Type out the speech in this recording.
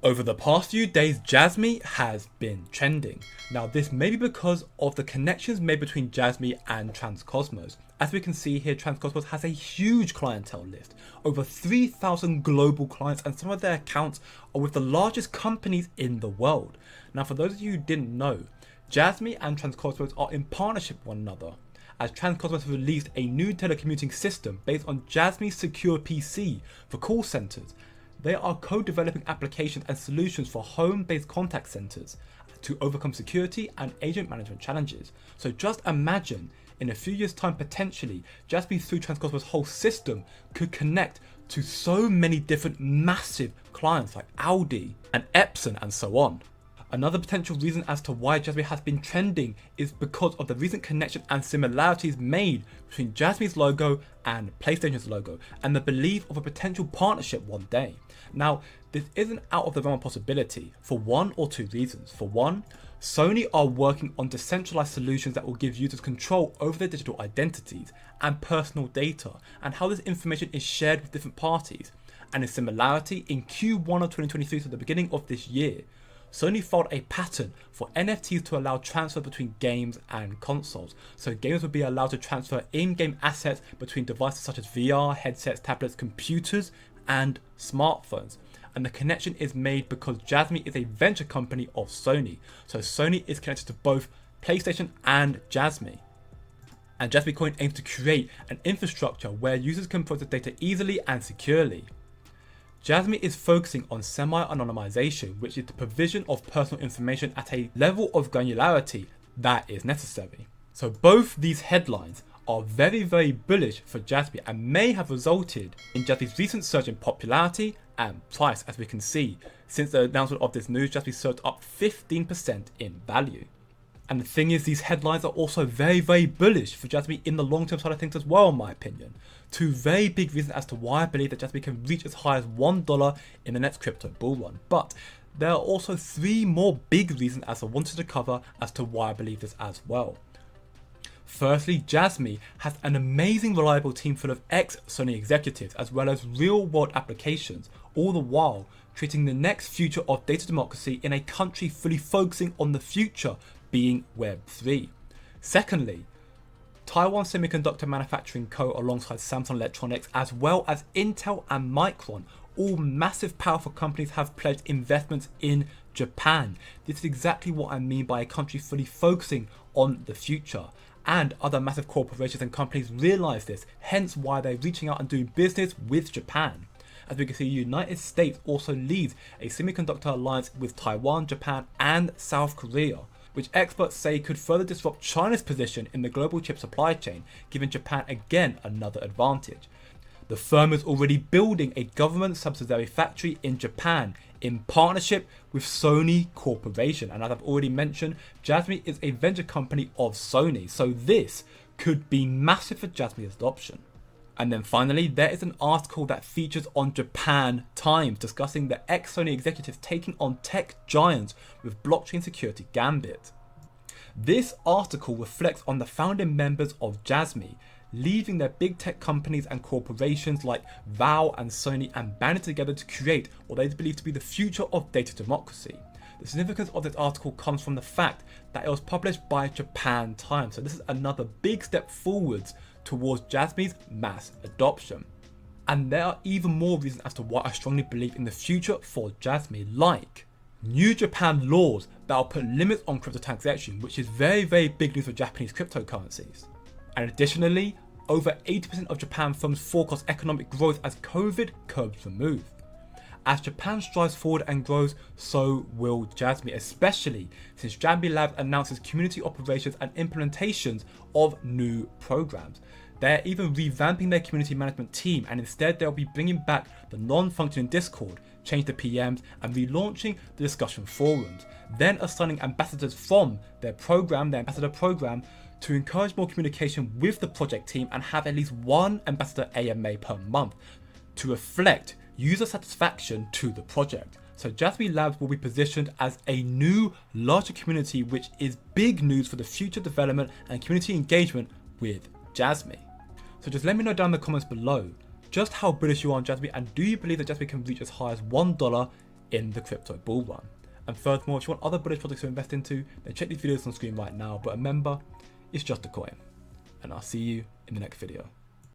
Over the past few days, Jasmy has been trending. Now this may be because of the connections made between Jasmy and Transcosmos. As we can see here, Transcosmos has a huge clientele list, over 3,000 global clients, and some of their accounts are with the largest companies in the world. Now for those of you who didn't know, Jasmy and Transcosmos are in partnership with one another, as Transcosmos released a new telecommuting system based on Jasmy's secure PC for call centers. They are co-developing applications and solutions for home-based contact centers to overcome security and agent management challenges. So just imagine, in a few years' time potentially, Jasmy through Transcosmos' whole system could connect to so many different massive clients like Audi and Epson and so on. Another potential reason as to why Jasmy has been trending is because of the recent connection and similarities made between Jasmy's logo and PlayStation's logo, and the belief of a potential partnership one day. Now, this isn't out of the realm of possibility for one or two reasons. For one, Sony are working on decentralized solutions that will give users control over their digital identities and personal data, and how this information is shared with different parties. And in similarity, in Q1 of 2023, so the beginning of this year, Sony filed a patent for NFTs to allow transfer between games and consoles. So gamers would be allowed to transfer in-game assets between devices such as VR, headsets, tablets, computers, and smartphones. And the connection is made because Jasmy is a venture company of Sony. So Sony is connected to both PlayStation and Jasmy. And jasmycoin aims to create an infrastructure where users can process data easily and securely. Jasmy is focusing on semi-anonymization, which is the provision of personal information at a level of granularity that is necessary. So both these headlines are very bullish for Jasmy and may have resulted in Jasmy's recent surge in popularity and price. As we can see, since the announcement of this news, Jasmy surged up 15% in value. And the thing is, these headlines are also very bullish for Jasmy in the long-term side of things as well, in my opinion. Two very big reasons as to why I believe that Jasmy can reach as high as $1 in the next crypto bull run. But there are also three more big reasons as I wanted to cover as to why I believe this as well. Firstly, Jasmy has an amazing reliable team full of ex-Sony executives as well as real-world applications, all the while creating the next future of data democracy in a country fully focusing on the future being Web 3. Secondly, Taiwan Semiconductor Manufacturing Co. alongside Samsung Electronics as well as Intel and Micron, all massive powerful companies, have pledged investments in Japan. This is exactly what I mean by a country fully focusing on the future. And other massive corporations and companies realise this, hence why they're reaching out and doing business with Japan. As we can see, the United States also leads a semiconductor alliance with Taiwan, Japan and South Korea, which experts say could further disrupt China's position in the global chip supply chain, giving Japan again another advantage. The firm is already building a government subsidiary factory in Japan in partnership with Sony Corporation, and as I've already mentioned, Jasmy is a venture company of Sony, so this could be massive for Jasmy's adoption. And then finally, there is an article that features on Japan Times discussing the ex-Sony executives taking on tech giants with blockchain security gambit. This article reflects on the founding members of Jasmy, leaving their big tech companies and corporations like Valve and Sony and banding together to create what they believe to be the future of data democracy. The significance of this article comes from the fact that it was published by Japan Times, so this is another big step forwards towards Jasmy's mass adoption. And there are even more reasons as to why I strongly believe in the future for Jasmy, like new Japan laws that will put limits on crypto transaction, which is very big news for Japanese cryptocurrencies. And additionally, over 80% of Japan firms forecast economic growth as COVID curbs removed. As Japan strives forward and grows, so will Jasmy, especially since Jasmy Labs announces community operations and implementations of new programs. They're even revamping their community management team, and instead they'll be bringing back the non-functioning Discord, change the PMs and relaunching the discussion forums, then assigning ambassadors from their ambassador program, to encourage more communication with the project team and have at least one ambassador AMA per month to reflect user satisfaction to the project. So Jasmy Labs will be positioned as a new larger community, which is big news for the future development and community engagement with Jasmy. So just let me know down in the comments below just how bullish you are on Jasmy, and do you believe that Jasmy can reach as high as $1 in the crypto bull run. And furthermore, if you want other bullish projects to invest into, then check these videos on screen right now. But remember, it's just a coin. And I'll see you in the next video.